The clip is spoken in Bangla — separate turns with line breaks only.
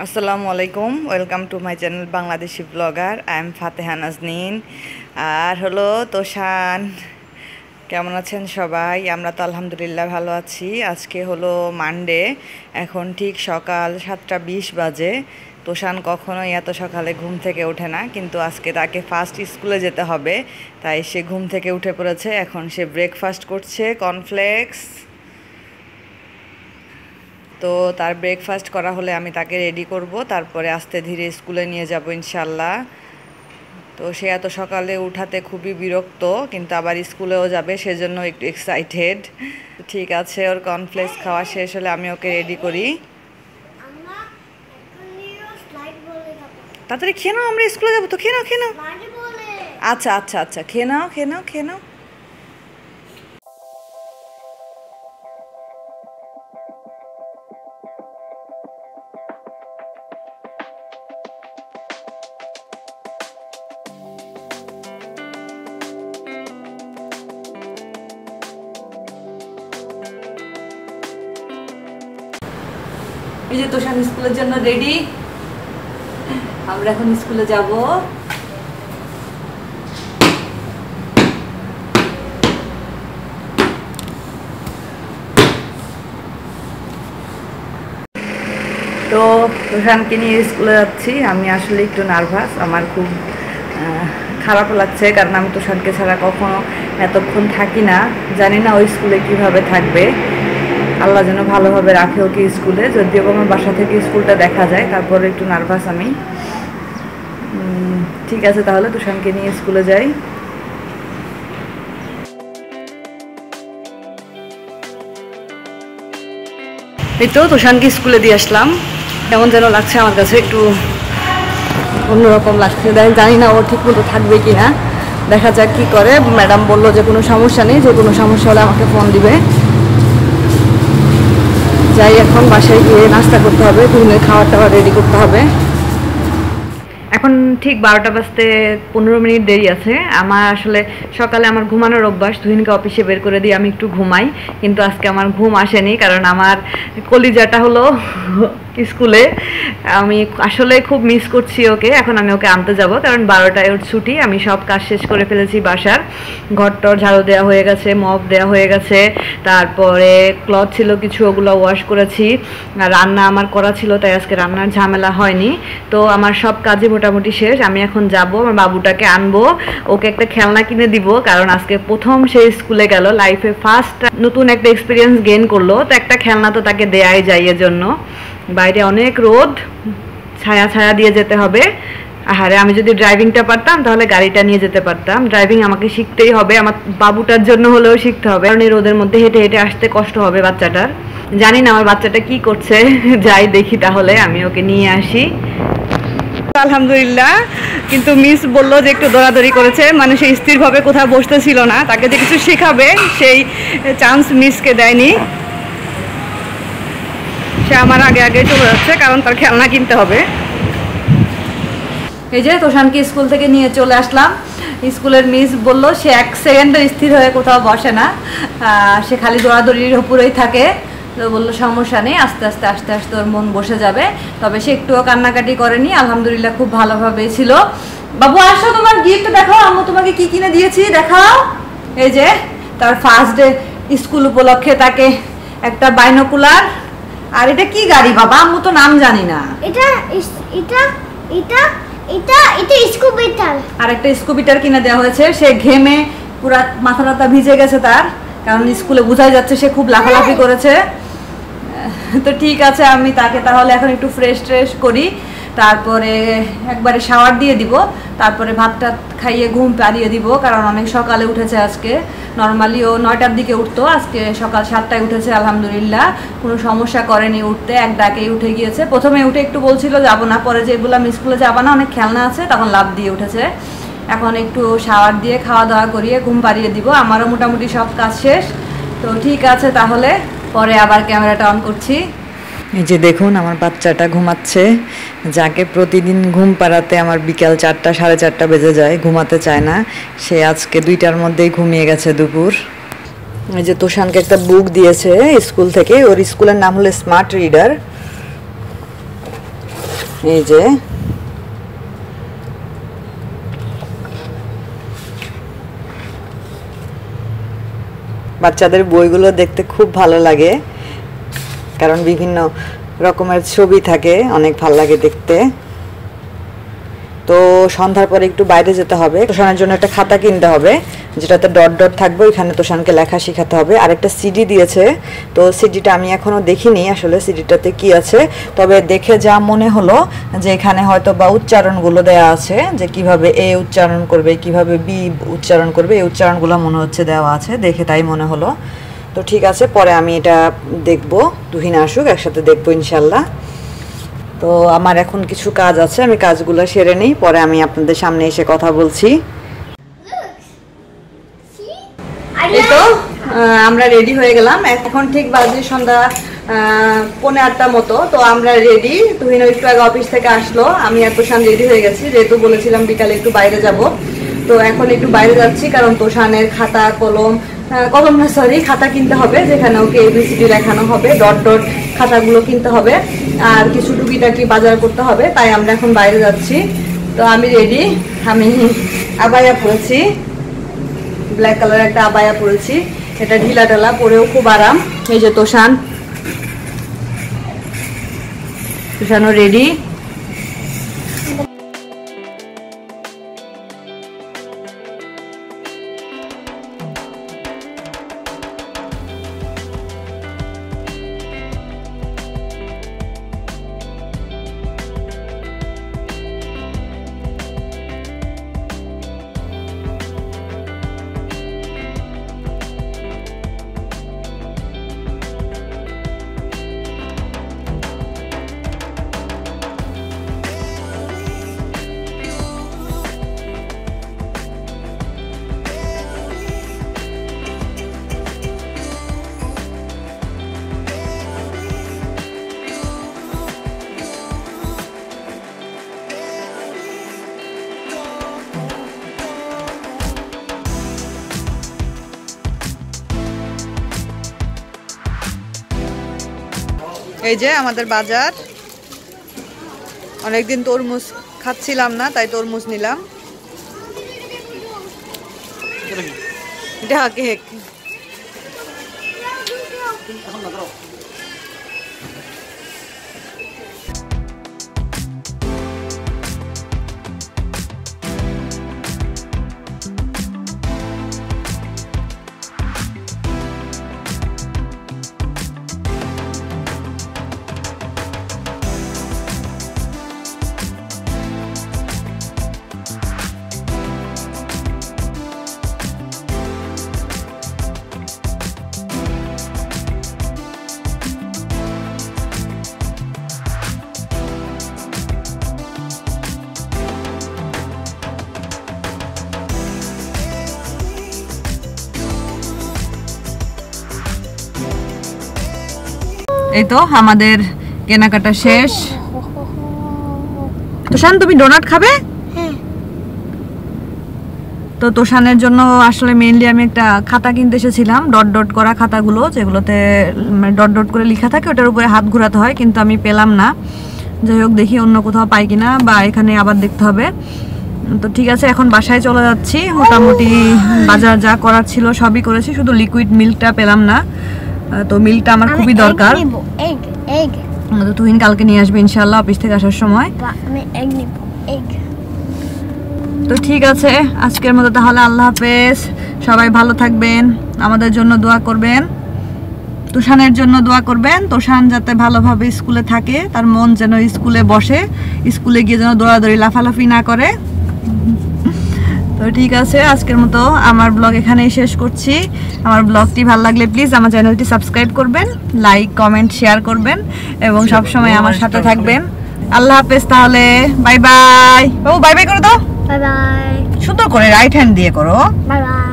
আসসালামু আলাইকুম, welcome to my channel Bangladeshi blogger. I am Fateha Naznin. আর হলো তোষান, কেমন আছেন সবাই? আমরা তো আলহামদুলিল্লাহ ভালো আছি। আজকে হলো মানডে, এখন ঠিক সকাল 7:20 বাজে। তোষান কখনোই এত সকালে ঘুম থেকে ওঠে না, কিন্তু আজকে তাকে ফার্স্ট স্কুলে যেতে হবে, তাই সে ঘুম থেকে উঠে পড়েছে। এখন সে ব্রেকফাস্ট করছে, কর্নফ্লেক্স। তো তার ব্রেকফাস্ট করা হলে আমি তাকে রেডি করব, তারপরে আস্তে ধীরে স্কুলে নিয়ে যাব ইনশাল্লাহ। তো সে এত সকালে উঠাতে খুবই বিরক্ত, কিন্তু আবার স্কুলেও যাবে, সেজন্য একটু এক্সাইটেড। ঠিক আছে, ওর কর্নফ্লেক্স খাওয়া শেষ হলে আমি ওকে রেডি করি। তাড়াতাড়ি খেয়ে নাও, আমরা স্কুলে যাবো তো। খেয়ে নাও, খেয়ে নাও। আচ্ছা আচ্ছা আচ্ছা, খেয়ে নাও, খেয়ে নাও, খেয়ে নাও। এই যে তোষান স্কুলের জন্য রেডি, আমরা এখন স্কুলে যাব। তো তোষানকে নিয়ে স্কুলে যাচ্ছি। আমি আসলে একটু নার্ভাস, আমার খুব খারাপ লাগছে, কারণ আমি তোষানকে ছাড়া কখনো এতক্ষণ থাকি না। জানি না ওই স্কুলে কিভাবে থাকবে। আল্লাহ যেন ভালোভাবে রাখে ওকে স্কুলে, যদিও আমার বাসা থেকে স্কুলটা দেখা যায়, তারপরে একটু নার্ভাস আমি। ঠিক আছে, তাহলে তোষানকে নিয়ে স্কুলে যাই। এই তো তোষানকে স্কুলে দিয়ে আসলাম। কেমন যেন লাগছে আমার কাছে, একটু অন্যরকম লাগছে। জানি না ও ঠিক মতো থাকবে কি না, দেখা যাক কি করে। ম্যাডাম বললো যে কোনো সমস্যা নেই, যে কোনো সমস্যা হলে আমাকে ফোন দিবে। যাই, এখন বাসায় গিয়ে নাস্তা করতে হবে, দুপুরের খাবার টাবার রেডি করতে হবে। এখন ঠিক 12টা বাজতে 15 মিনিট দেরি আছে। আমার আসলে সকালে আমার ঘুমানোর অভ্যাস, তুহিনকে অফিসে বের করে দিয়ে আমি একটু ঘুমাই, কিন্তু আজকে আমার ঘুম আসেনি, কারণ আমার কলিজাটা হলো স্কুলে। আমি আসলে খুব মিস করছি ওকে। এখন আমি ওকে আনতে যাব, কারণ 12টায় ওর ছুটি। আমি সব কাজ শেষ করে ফেলেছি বাসার, ঘরটর ঝাড়ু দেওয়া হয়ে গেছে, মপ দেওয়া হয়ে গেছে, তারপরে ক্লথ ছিল কিছু, ওগুলো ওয়াশ করেছি। রান্না আমার করা ছিল, তাই আজকে রান্নার ঝামেলা হয়নি। তো আমার সব কাজই মোটামুটি শেষ। আমি এখন যাব, আমার বাবুটাকে আনবো, ওকে একটা খেলনা কিনে দিব, কারণ আজকে প্রথম সে স্কুলে গেল, লাইফে ফার্স্ট নতুন একটা এক্সপিরিয়েন্স গেইন করলো, তো একটা খেলনা তো তাকে দেয়াই যায়। এর জন্য বাইরে অনেক রোদ, ছায়া ছায়া দিয়ে যেতে হবে। আরে আমি যদি ড্রাইভিংটা পারতাম তাহলে গাড়িটা নিয়ে যেতে পারতাম। ড্রাইভিং আমাকে শিখতেই হবে, আমার বাবুটার জন্য হলেও শিখতে হবে, কারণ এই রোদের মধ্যে হেঁটে হেঁটে আসতে কষ্ট হবে বাচ্চাটার। জানি না আমার বাচ্চাটা কি করছে, যাই দেখি তাহলে, আমি ওকে নিয়ে আসি। আলহামদুলিল্লাহ, কিন্তু মিস বললো যে একটু দৌড়াদৌড়ি করেছে, মানে সে স্থিরভাবে কোথাও বসতেছিল না। তাকে যে কিছু শেখাবে সেই চান্স মিসকে দেয়নি। সে আমার আগে আগে চলে যাচ্ছে, কারণ তার খেলনা কিনতে হবে। এই যে তোষানকে স্কুল থেকে নিয়ে চলে আসলাম। স্কুলের মিস বললো সে 1 সেকেন্ডও স্থির হয়ে কোথাও বসে না, সে খালি দৌড়াদৌড়ির উপরেই থাকে। তো বললো সমস্যা নেই, আস্তে আস্তে আস্তে আস্তে ওর মন বসে যাবে। তবে সে একটুও কান্নাকাটি করেনি, আলহামদুলিল্লাহ খুব ভালোভাবে ছিল। বাবু আসো, তোমার গিফট দেখাও, আম্মু তোমাকে কি কিনে দিয়েছি দেখাও। এই যে তার ফার্স্ট ডে স্কুল উপলক্ষে তাকে একটা বাইনোকুলার। আর এটা কি গাড়ি বাবা? আম্মু তো নাম জানি না।
এটা এটা এটা এটা এটা স্কুবিটার।
আর একটা স্কুবিটার কিনে দেওয়া হয়েছে। সে ঘেমে পুরো মাথা টাথা ভিজে গেছে তার, কারণ স্কুলে বোঝাই যাচ্ছে সে খুব লাফালাফি করেছে। তো ঠিক আছে, আমি তাকে তাহলে এখন একটু ফ্রেশ ট্রেশ করি, তারপরে একবারে শাওয়ার দিয়ে দিব, তারপরে ভাতটা খাইয়ে ঘুম পাড়িয়ে দিব, কারণ অনেক সকালে উঠেছে আজকে। নর্মালি ও 9টার দিকে উঠতো, আজকে সকাল 7টায় উঠেছে। আলহামদুলিল্লাহ কোনো সমস্যা করেনি উঠতে, এক ডাকেই উঠে গিয়েছে। প্রথমে উঠে একটু বলছিল যাবো না, পরে যে বললাম স্কুলে যাবো না, অনেক খেলনা আছে, তখন লাফ দিয়ে উঠেছে। এখন একটু শাওয়ার দিয়ে খাওয়া দাওয়া করিয়ে ঘুম পাড়িয়ে দিব। আমারও মোটামুটি সব কাজ শেষ। তো ঠিক আছে, তাহলে পরে আবার ক্যামেরাটা অন করছি। এই যে দেখুন আমার বাচ্চাটা ঘুমাচ্ছে, যাকে প্রতিদিন ঘুম পাড়াতে আমার বিকাল 4টা 4:30 বেজে যায়, ঘুমাতে চায় না। সে আজকে 2টার মধ্যেই ঘুমিয়ে গেছে দুপুর। এই যে তোষানকে একটা বুক দিয়েছে স্কুল থেকে, ওর স্কুলের নাম হলো স্মার্ট রিডার। এই যে বাচ্চাদের বইগুলো দেখতে খুব ভালো লাগে, কারণ বিভিন্ন রকমের ছবি থাকে, অনেক ভালো লাগে দেখতে। তো সন্ধ্যার পরে একটু বাইরে যেতে হবে, তোষানের জন্য একটা খাতা কিনতে হবে যেটাতে ডট ডট থাকবে, ওইখানে তোষানকে লেখা শেখাতে হবে। আর একটা সিডি দিয়েছে, তো সিডিটা আমি এখনো দেখিনি আসলে সিডিটাতে কি আছে, তবে দেখে যা মনে হলো যে এখানে হয়তো বা উচ্চারণগুলো দেওয়া আছে, যে কিভাবে এ উচ্চারণ করবে, কিভাবে বি উচ্চারণ করবে, এই উচ্চারণগুলো মনে হচ্ছে দেওয়া আছে, দেখে তাই মনে হলো। তো ঠিক আছে, পরে আমি এটা দেখবো, তুহিন আসুক একসাথে দেখবো ইনশাল্লাহ। তো আমার এখন কিছু কাজ আছে, আমি কাজগুলো সেরে নিই, পরে আমি আপনাদের সামনে এসে কথা বলছি। এই তো আমরা রেডি হয়ে গেলাম, এখন ঠিক বাজে সন্ধ্যা 8:45 মতো। তো আমরা রেডি, তুহিন একটু আগে অফিস থেকে আসলো, আমি আর তোষান রেডি হয়ে গেছি, যেহেতু বলেছিলাম বিকালে একটু বাইরে যাব। তো এখন একটু বাইরে যাচ্ছি, কারণ তোষানের খাতা কলম না সরি খাতা কিনতে হবে, যেখানে ওকে এবিসিডি লেখানো হবে, ডট ডট খাতাগুলো কিনতে হবে, আর কিছু টুকিটাকি বাজার করতে হবে, তাই আমরা এখন বাইরে যাচ্ছি। তো আমি রেডি, আমি আবায়া পরেছি, ব্ল্যাক কালার একটা আবায়া পরেছি, এটা ঢিলা ঢালা, পরেও খুব আরাম। এই যে তোষানও রেডি। এই যে আমাদের বাজার, অনেকদিন তরমুজ খাচ্ছিলাম না, তাই তরমুজ নিলাম। কেক এই তো আমাদের কেনাকাটা শেষ। তোষান তুমি ডোনাট খাবে? তো তোষানের জন্য আসলে মেইনলি আমি একটা খাতা কিনতে এসেছিলাম, ডট ডট করা খাতাগুলো, যেগুলোতে ডট ডট করে লেখা থাকে, ওটার উপরে হাত ঘোরাতে হয়, কিন্তু আমি পেলাম না। যাই হোক, দেখি অন্য কোথাও পাই কিনা, বা এখানে আবার দেখতে হবে। তো ঠিক আছে, এখন বাসায় চলে যাচ্ছি। মোটামুটি বাজার যা করার ছিল সবই করেছি, শুধু লিকুইড মিল্কটা পেলাম না। তো মিল্কটা আমার খুবই দরকার। তো তুহিন কালকে নিয়ে আসবে ইনশাআল্লাহ অফিস থেকে আসার সময়। তো ঠিক আছে, আজকের মতো তাহলে আল্লাহ হাফেজ, সবাই ভালো থাকবেন, আমাদের জন্য দোয়া করবেন, তোষানের জন্য দোয়া করবেন, তোষান যাতে ভালোভাবে স্কুলে থাকে, তার মন যেন স্কুলে বসে, স্কুলে গিয়ে যেন দৌড়াদৌড়ি লাফালাফি না করে। তো ঠিক আছে, আজকের মতো আমার ব্লগ এখানেই শেষ করছি। আমার ব্লগটি ভালো লাগলে প্লিজ আমার চ্যানেলটি সাবস্ক্রাইব করবেন, লাইক কমেন্ট শেয়ার করবেন, এবং সবসময় আমার সাথে থাকবেন। আল্লাহ হাফেজ, তাহলে বাই বাই। ও বাই বাই করে দাও, বাই বাই, সুন্দর করে রাইট হ্যান্ড দিয়ে করো, বাই বাই।